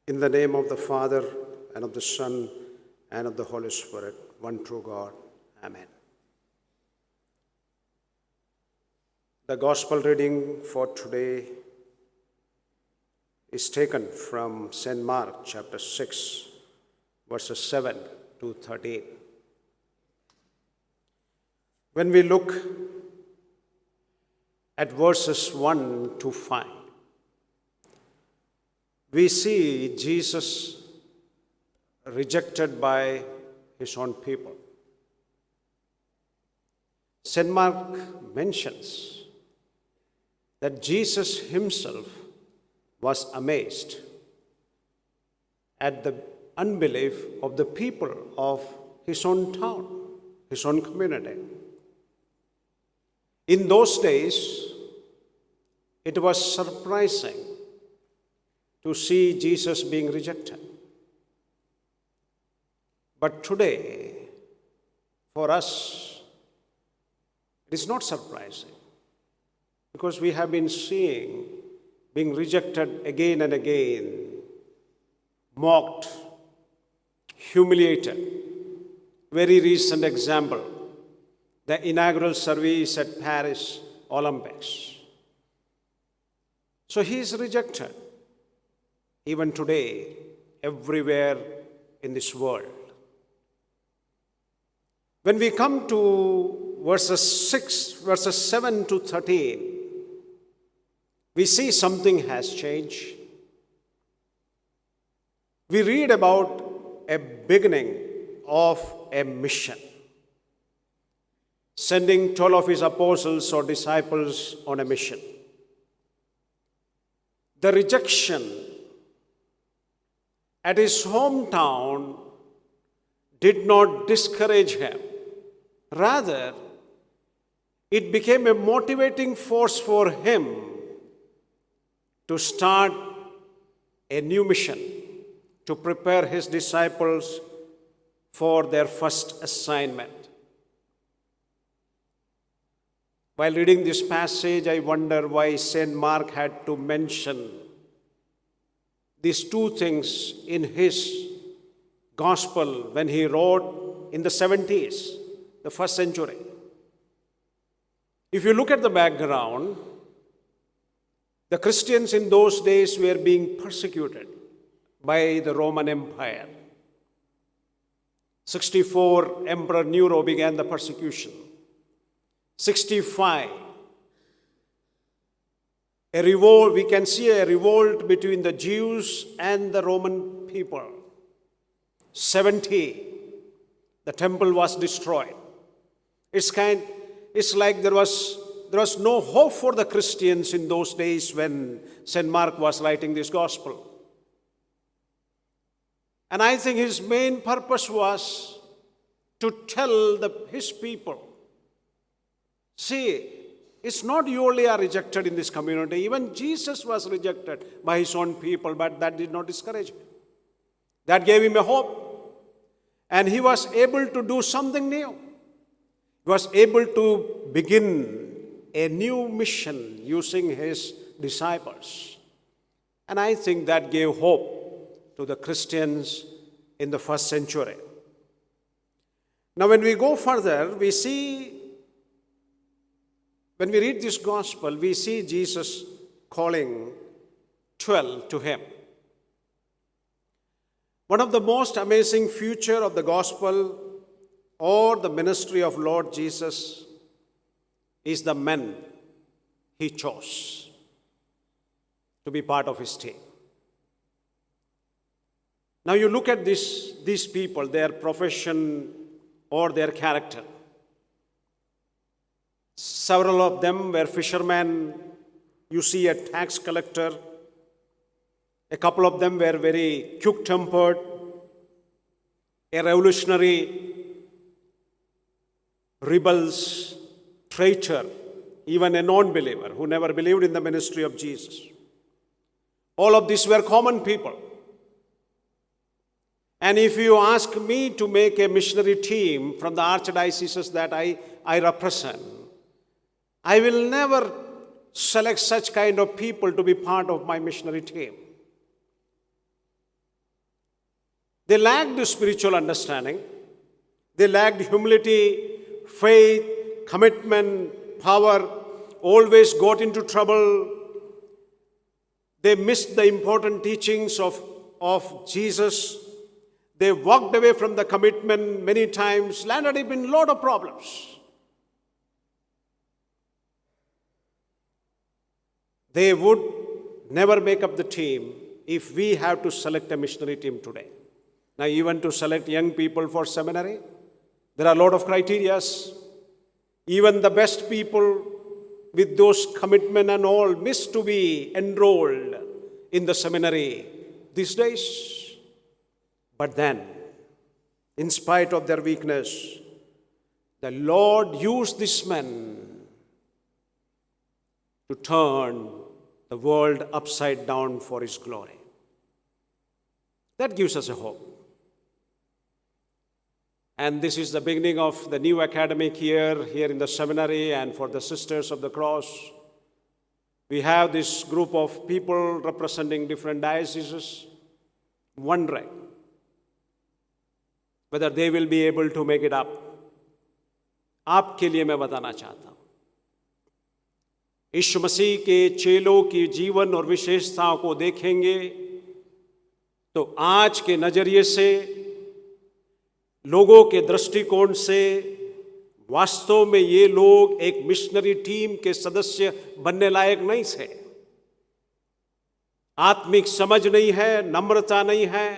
In the name of the Father, and of the Son, and of the Holy Spirit, one true God. Amen. The Gospel reading for today is taken from St. Mark chapter 6, verses 7 to 13. When we look at verses 1 to 5, we see Jesus rejected by his own people. St. Mark mentions that Jesus himself was amazed at the unbelief of the people of his own town, his own community. In those days, it was surprising to see Jesus being rejected. But today, for us, it is not surprising because we have been seeing being rejected again and again, mocked, humiliated. Very recent example, the inaugural service at Paris Olympics. So he is rejected. Even today, everywhere in this world. When we come to verses 7 to 13, we see something has changed. We read about a beginning of a mission, sending 12 of his apostles or disciples on a mission. The rejection at his hometown did not discourage him. Rather, it became a motivating force for him to start a new mission, to prepare his disciples for their first assignment. While reading this passage, I wonder why St. Mark had to mention these two things in his gospel when he wrote in the 70s, the first century. If you look at the background, the Christians in those days were being persecuted by the Roman Empire. 64, Emperor Nero began the persecution. 65, a revolt, we can see a revolt between the Jews and the Roman people. 70, the temple was destroyed. It's like there was no hope for the Christians in those days when St. Mark was writing this gospel. And I think his main purpose was to tell his people, see, it's not you only are rejected in this community. Even Jesus was rejected by his own people, but that did not discourage him. That gave him a hope. And he was able to do something new. He was able to begin a new mission using his disciples. And I think that gave hope to the Christians in the first century. Now, when we go further, when we read this gospel, we see Jesus calling 12 to him. One of the most amazing features of the gospel or the ministry of Lord Jesus is the men he chose to be part of his team. Now you look at these people, their profession or their character. Several of them were fishermen. You see a tax collector. A couple of them were very quick-tempered. A revolutionary, rebels, traitor, even a non-believer who never believed in the ministry of Jesus. All of these were common people. And if you ask me to make a missionary team from the archdioceses that I represent, I will never select such kind of people to be part of my missionary team. They lacked spiritual understanding. They lacked humility, faith, commitment, power, always got into trouble. They missed the important teachings of Jesus. They walked away from the commitment many times, landed up in a lot of problems. They would never make up the team if we have to select a missionary team today. Now, even to select young people for seminary, there are a lot of criteria. Even the best people with those commitment and all miss to be enrolled in the seminary these days. But then, in spite of their weakness, the Lord used these men to turn the world upside down for His glory. That gives us a hope. And this is the beginning of the new academic year here in the seminary and for the Sisters of the Cross. We have this group of people representing different dioceses, wondering whether they will be able to make it up. आपके लिए मैं बताना चाहता हूँ, यीशु मसीह के चेलों की जीवन और विशेषताओं को देखेंगे तो आज के नजरिए से, लोगों के दृष्टिकोण से वास्तव में ये लोग एक मिशनरी टीम के सदस्य बनने लायक नहीं थे। आत्मिक समझ नहीं है, नम्रता नहीं है,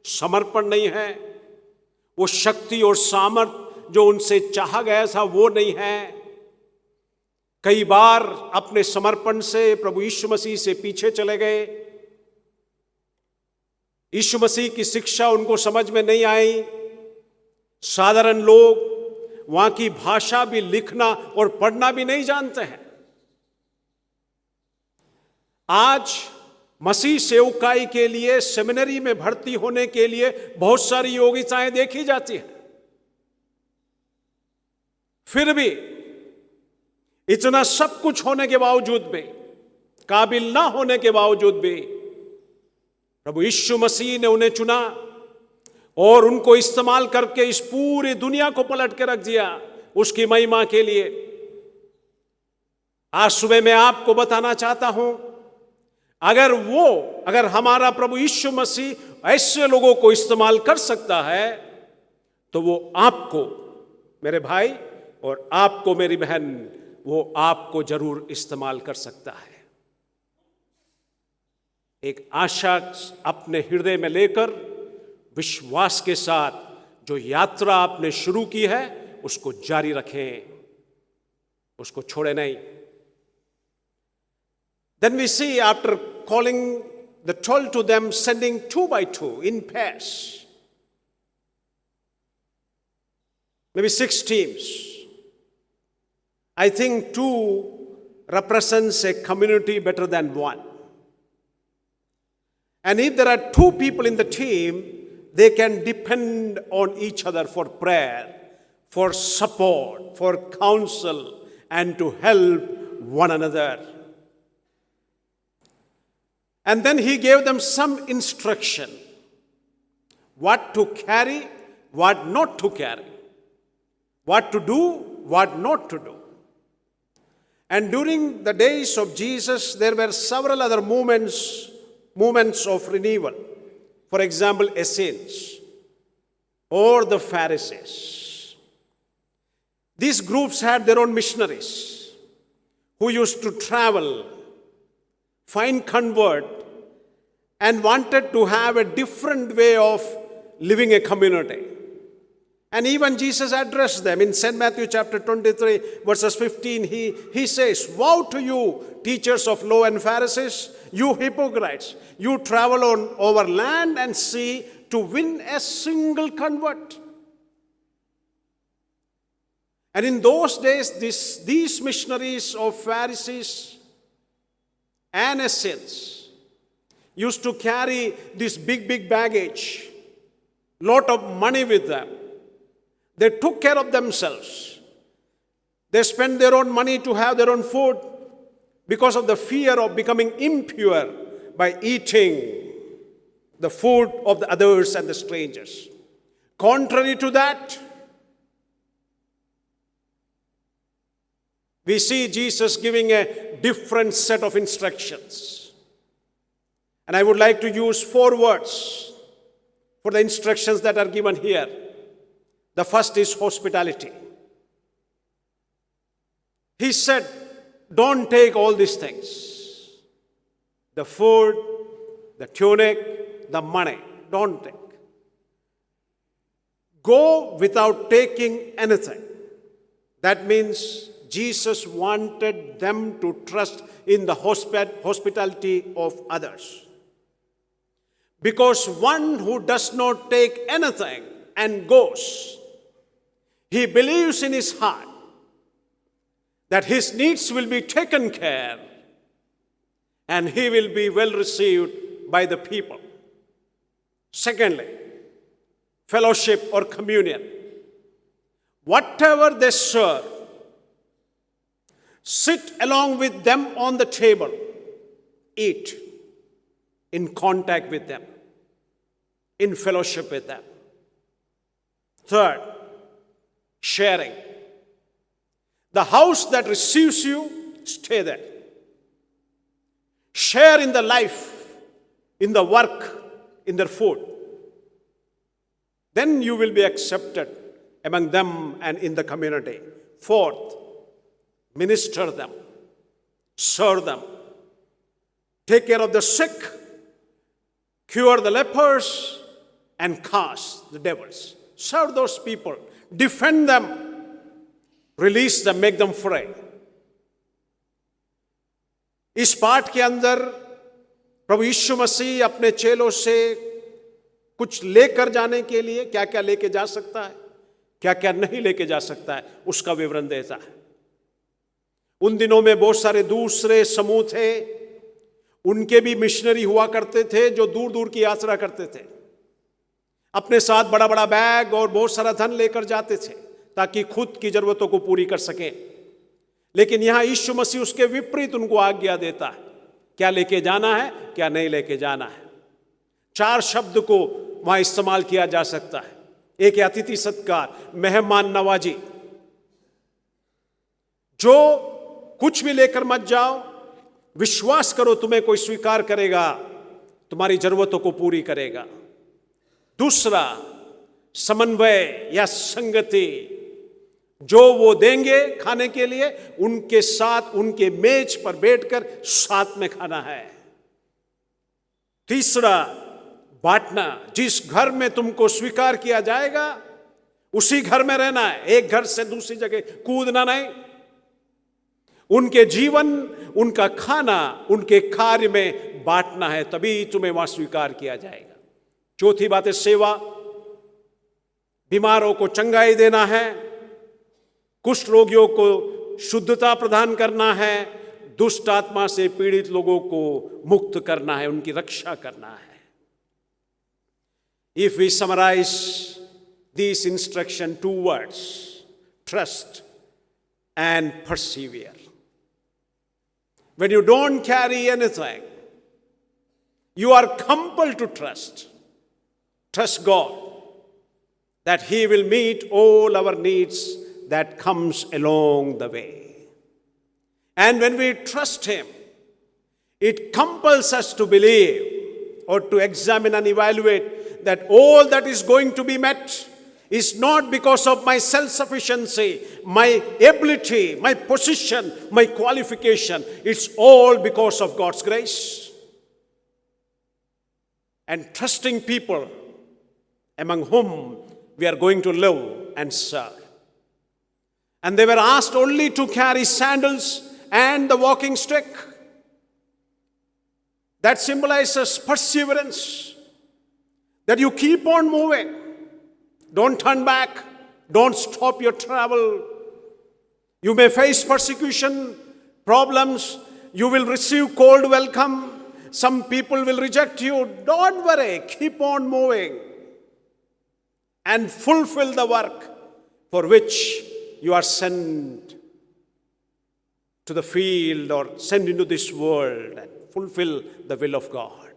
समर्पण नहीं है, वो शक्ति और सामर्थ जो उनसे चाहा गया था वो नहीं है। कई बार अपने समर्पण से प्रभु यीशु मसीह से पीछे चले गए। यीशु मसीह की शिक्षा उनको समझ में नहीं आई। साधारण लोग वहां की भाषा भी लिखना और पढ़ना भी नहीं जानते हैं। आज मसीह सेवकाई के लिए सेमिनरी में भर्ती होने के लिए बहुत सारी योग्यताएं देखी जाती हैं। फिर भी इतना सब कुछ होने के बावजूद भी, काबिल ना होने के बावजूद भी, प्रभु यीशु मसीह ने उन्हें चुना और उनको इस्तेमाल करके इस पूरी दुनिया को पलट के रख दिया उसकी महिमा के लिए। आज सुबह मैं आपको बताना चाहता हूं, अगर हमारा प्रभु यीशु मसीह ऐसे लोगों को इस्तेमाल कर सकता है तो वो आपको मेरे भाई और आपको मेरी बहन, वो आपको जरूर इस्तेमाल कर सकता है। एक आशा अपने हृदय में लेकर विश्वास के साथ जो यात्रा आपने शुरू की है उसको जारी रखें, उसको छोड़े नहीं। Then we see, after calling the 12 to them, sending 2 by 2 in pairs, maybe 6 teams. I think 2 represents a community better than 1. And if there are 2 people in the team, they can depend on each other for prayer, for support, for counsel, and to help one another. And then he gave them some instruction, what to carry, what not to carry, what to do, what not to do. And during the days of Jesus, there were several other movements of renewal. For example, Essenes or the Pharisees. These groups had their own missionaries who used to travel, find convert, and wanted to have a different way of living a community. And even Jesus addressed them in St. Matthew chapter 23, verses 15. He says, "Woe to you, teachers of law and Pharisees, you hypocrites! You travel over land and sea to win a single convert." And in those days, these missionaries of Pharisees and Essenes used to carry this big baggage, lot of money with them. They took care of themselves. They spent their own money to have their own food because of the fear of becoming impure by eating the food of the others and the strangers. Contrary to that, we see Jesus giving a different set of instructions. And I would like to use 4 words for the instructions that are given here. The first is hospitality. He said, don't take all these things. The food, the tunic, the money. Don't take. Go without taking anything. That means Jesus wanted them to trust in the hospitality of others. Because one who does not take anything and goes, he believes in his heart that his needs will be taken care and he will be well received by the people. Secondly, fellowship or communion. Whatever they serve, sit along with them on the table, eat in contact with them, in fellowship with them. Third, sharing. The house that receives you, stay there. Share in the life, in the work, in their food. Then you will be accepted among them and in the community. Fourth, minister them, serve them, take care of the sick, cure the lepers, and cast the devils. Serve those people, defend them, release them, make them free. इस पाठ के अंदर प्रभु यीशु मसीह अपने चेलों से कुछ लेकर जाने के लिए क्या क्या लेके जा सकता है, क्या क्या नहीं लेके जा सकता है, उसका विवरण देता है। उन दिनों में बहुत सारे दूसरे समूह थे, उनके भी मिशनरी हुआ करते थे जो दूर दूर की यात्रा करते थे। अपने साथ बड़ा बड़ा बैग और बहुत सारा धन लेकर जाते थे ताकि खुद की जरूरतों को पूरी कर सकें। लेकिन यहां यीशु मसीह उसके विपरीत उनको आज्ञा देता है, क्या लेके जाना है, क्या नहीं लेके जाना है। 4 शब्द को वहां इस्तेमाल किया जा सकता है। एक है अतिथि सत्कार, मेहमान नवाजी। जो कुछ भी लेकर मत जाओ, विश्वास करो तुम्हें कोई स्वीकार करेगा, तुम्हारी जरूरतों को पूरी करेगा। दूसरा, समन्वय या संगति। जो वो देंगे खाने के लिए, उनके साथ उनके मेज पर बैठकर साथ में खाना है। तीसरा, बांटना। जिस घर में तुमको स्वीकार किया जाएगा उसी घर में रहना है, एक घर से दूसरी जगह कूदना नहीं। उनके जीवन, उनका खाना, उनके कार्य में बांटना है, तभी तुम्हें वहां स्वीकार किया जाएगा। चौथी बात है सेवा। बीमारों को चंगाई देना है, कुष्ठ रोगियों को शुद्धता प्रदान करना है, दुष्ट आत्मा से पीड़ित लोगों को मुक्त करना है, उनकी रक्षा करना है। If we summarize these instructions, 2 words, trust and persevere. When you don't carry anything, you are compelled to trust. Trust God that He will meet all our needs that comes along the way. And when we trust Him, it compels us to believe or to examine and evaluate that all that is going to be met is not because of my self-sufficiency, my ability, my position, my qualification. It's all because of God's grace. And trusting people among whom we are going to live and serve. And they were asked only to carry sandals and the walking stick. That symbolizes perseverance. That you keep on moving. Don't turn back. Don't stop your travel. You may face persecution, problems. You will receive cold welcome. Some people will reject you. Don't worry. Keep on moving. And fulfill the work for which you are sent to the field or sent into this world, and fulfill the will of God.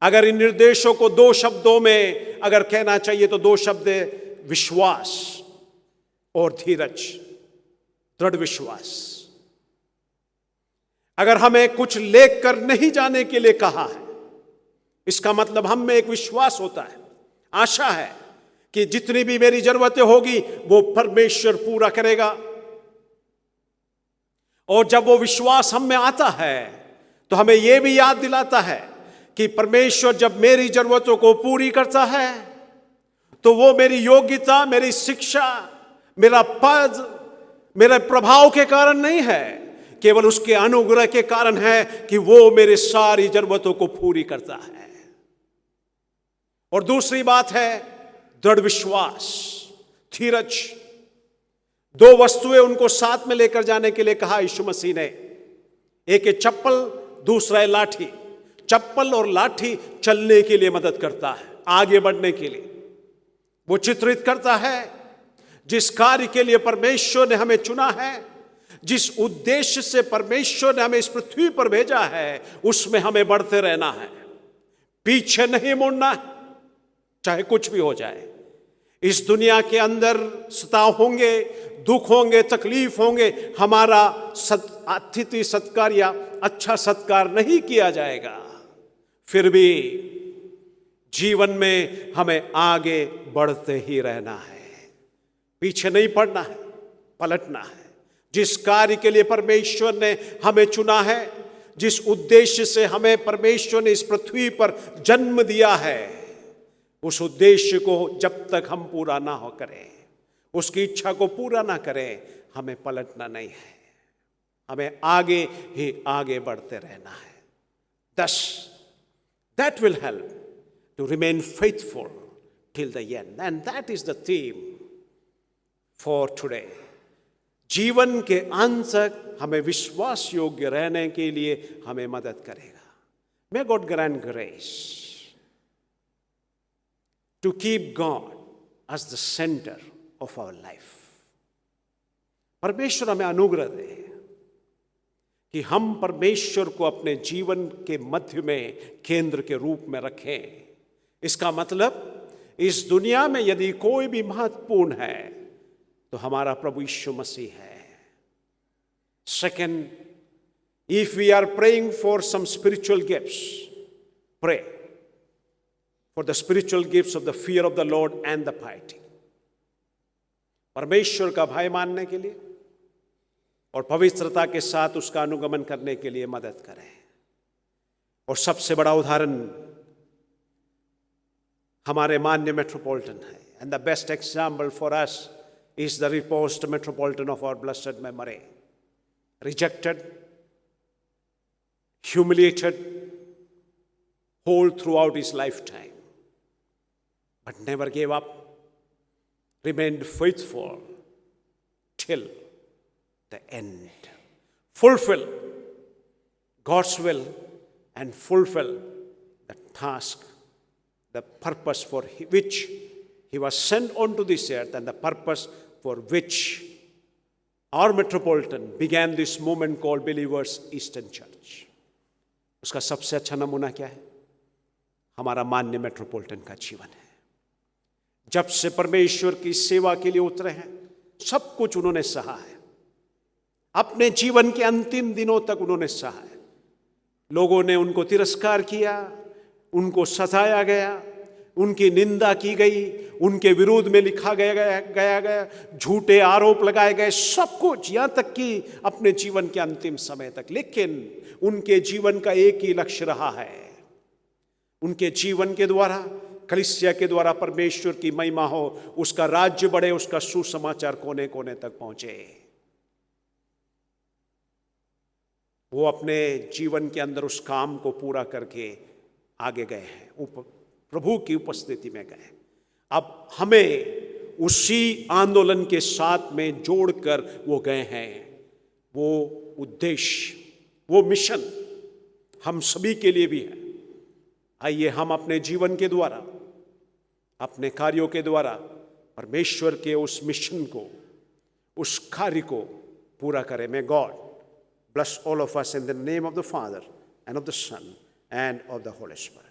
अगर इन निर्देशों को दो शब्दों में अगर कहना चाहिए तो दो शब्द है, विश्वास और धीरज, दृढ़ विश्वास। अगर हमें कुछ लेकर नहीं जाने के लिए कहा है, इसका मतलब हम में एक विश्वास होता है, आशा है कि जितनी भी मेरी जरूरतें होगी वो परमेश्वर पूरा करेगा। और जब वो विश्वास हम में आता है तो हमें यह भी याद दिलाता है कि परमेश्वर जब मेरी जरूरतों को पूरी करता है तो वो मेरी योग्यता, मेरी शिक्षा, मेरा पद, मेरे प्रभाव के कारण नहीं है, केवल उसके अनुग्रह के कारण है कि वो मेरी सारी जरूरतों को पूरी करता है। और दूसरी बात है दृढ़ विश्वास, धीरज। दो वस्तुएं उनको साथ में लेकर जाने के लिए कहा यीशु मसीह ने, एक है चप्पल, दूसरा है लाठी। चप्पल और लाठी चलने के लिए मदद करता है, आगे बढ़ने के लिए। वो चित्रित करता है जिस कार्य के लिए परमेश्वर ने हमें चुना है, जिस उद्देश्य से परमेश्वर ने हमें इस पृथ्वी पर भेजा है, उसमें हमें बढ़ते रहना है, पीछे नहीं मुड़ना है, चाहे कुछ भी हो जाए। इस दुनिया के अंदर सताव होंगे, दुख होंगे, तकलीफ होंगे, हमारा अतिथि सत्कार या अच्छा सत्कार नहीं किया जाएगा, फिर भी जीवन में हमें आगे बढ़ते ही रहना है, पीछे नहीं पड़ना है, पलटना है। जिस कार्य के लिए परमेश्वर ने हमें चुना है, जिस उद्देश्य से हमें परमेश्वर ने इस पृथ्वी पर जन्म दिया है, उस उद्देश्य को जब तक हम पूरा ना हो करें, उसकी इच्छा को पूरा ना करें, हमें पलटना नहीं है, हमें आगे ही आगे बढ़ते रहना है। Thus, that will help to remain faithful till the end, and that is the theme for today. जीवन के अंत तक हमें विश्वास योग्य रहने के लिए हमें मदद करेगा। May God grant grace to keep God as the center of our life. परमेश्वर हमें अनुग्रह दे कि हम परमेश्वर को अपने जीवन के मध्य में केंद्र के रूप में रखें। इसका मतलब इस दुनिया में यदि कोई भी महत्वपूर्ण है तो हमारा प्रभु यीशु मसीह है। Second, if we are praying for some spiritual gifts, pray for the spiritual gifts of the fear of the Lord and the piety. परमेश्वर का भय मानने के लिए और पवित्रता के साथ उसका अनुगमन करने के लिए मदद करें। और सबसे बड़ा उदाहरण हमारे मान्य मेट्रोपॉलिटन है, and the best example for us is the reposed metropolitan of our blessed memory. Rejected, humiliated, whole throughout his lifetime, but never gave up, remained faithful till the end. Fulfill God's will and fulfill the task, the purpose for which he was sent onto this earth, and the purpose for which our metropolitan began this movement called Believers Eastern Church. उसका सबसे अच्छा नमूना क्या है? हमारा मान्य metropolitan का जीवन है। जब से परमेश्वर की सेवा के लिए उतरे हैं, सब कुछ उन्होंने सहा है। अपने जीवन के अंतिम दिनों तक उन्होंने सहा है। लोगों ने उनको तिरस्कार किया, उनको सताया गया, उनकी निंदा की गई, उनके विरोध में लिखा गया, झूठे आरोप लगाए गए, सब कुछ, यहाँ तक कि अपने जीवन के अंतिम समय तक। लेकिन उनके जीवन का एक ही लक्ष्य रहा है, उनके जीवन के द्वारा, कलीसिया के द्वारा परमेश्वर की महिमा हो, उसका राज्य बढ़े, उसका सुसमाचार कोने कोने तक पहुंचे। वो अपने जीवन के अंदर उस काम को पूरा करके आगे गए हैं, प्रभु की उपस्थिति में गए। अब हमें उसी आंदोलन के साथ में जोड़कर वो गए हैं। वो उद्देश्य, वो मिशन हम सभी के लिए भी है। आइए हम अपने जीवन के द्वारा, अपने कार्यों के द्वारा परमेश्वर के उस मिशन को, उस कार्य को पूरा करें। May God bless all of us in the name of the Father and of the Son and of the Holy Spirit.